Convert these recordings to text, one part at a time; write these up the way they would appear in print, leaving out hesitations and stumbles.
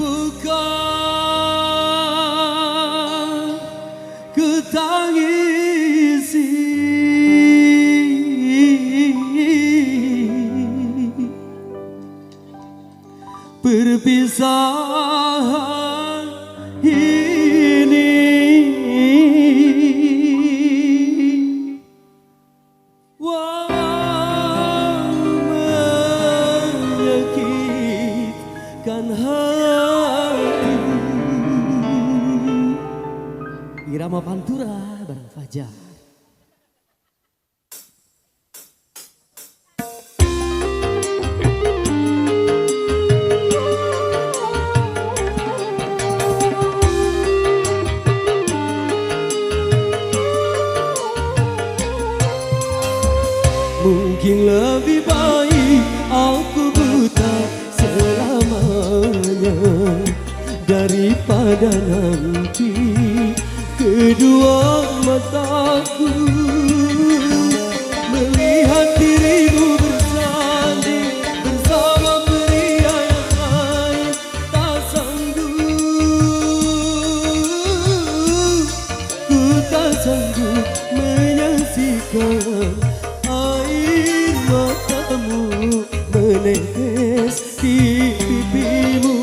bukan ku tangisi perpisahan ini. Wah, menyakitkan hati. Irama Pantura bareng Fajar. Mungkin lebih baik aku buta selamanya daripada nanti kedua mataku melihat dirimu bersanding bersama pria yang lain. Tak sanggup, ku tak sanggup menyaksikan air matamu menetes di pipimu.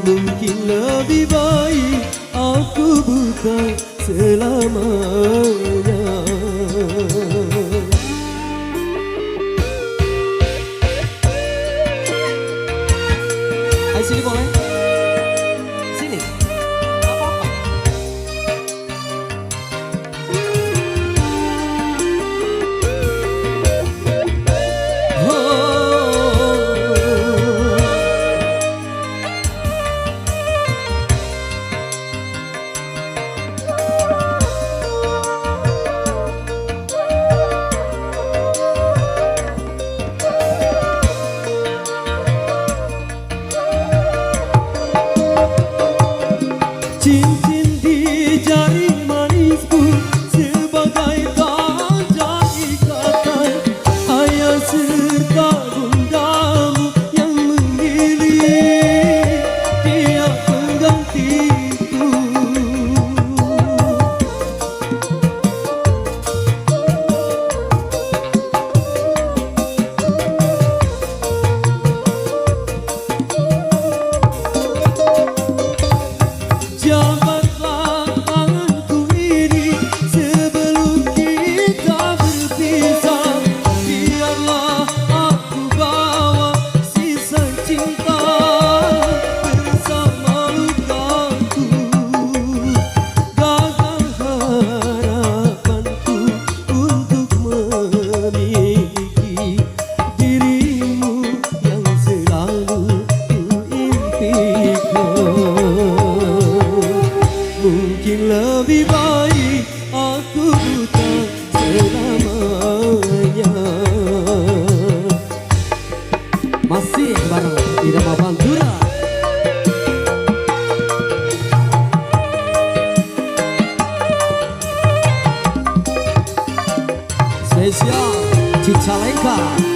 Mungkin lebih baik aku buta selamanya. Ayo sini boleh? Sini. Apa-apa. Cincin di jari manisku sebagai tanda ikatan ayah serta bundamu yang memilih dia penggantiku. Jabatlah tanganku ini sebelum kita berpisah. Biarlah aku bawa sisa cinta bersama lukaku. Gagal harapanku untuk memiliki dirimu yang selalu ku impikan. Mungkin lebih baik aku buta selamanya. Masih bareng Irama Pantura. Spesial Cicalengka.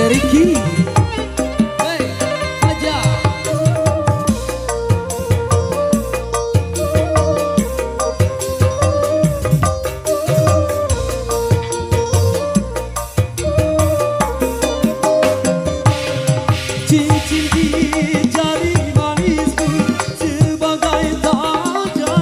Ricky, hey, Fajar. Cincin di jari manisku sebagai tanda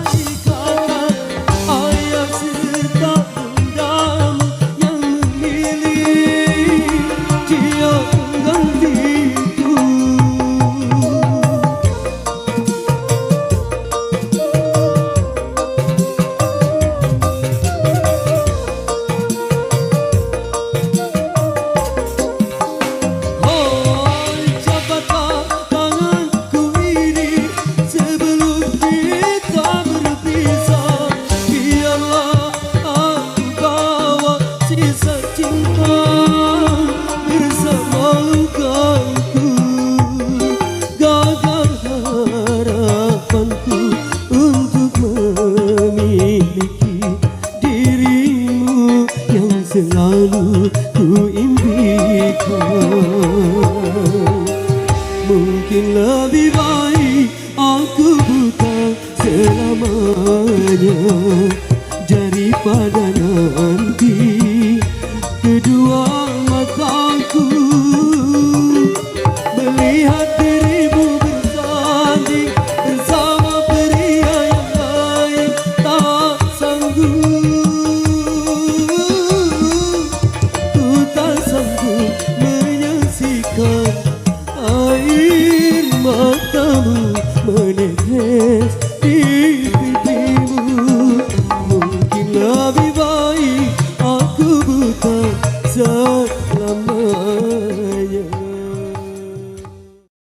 senyum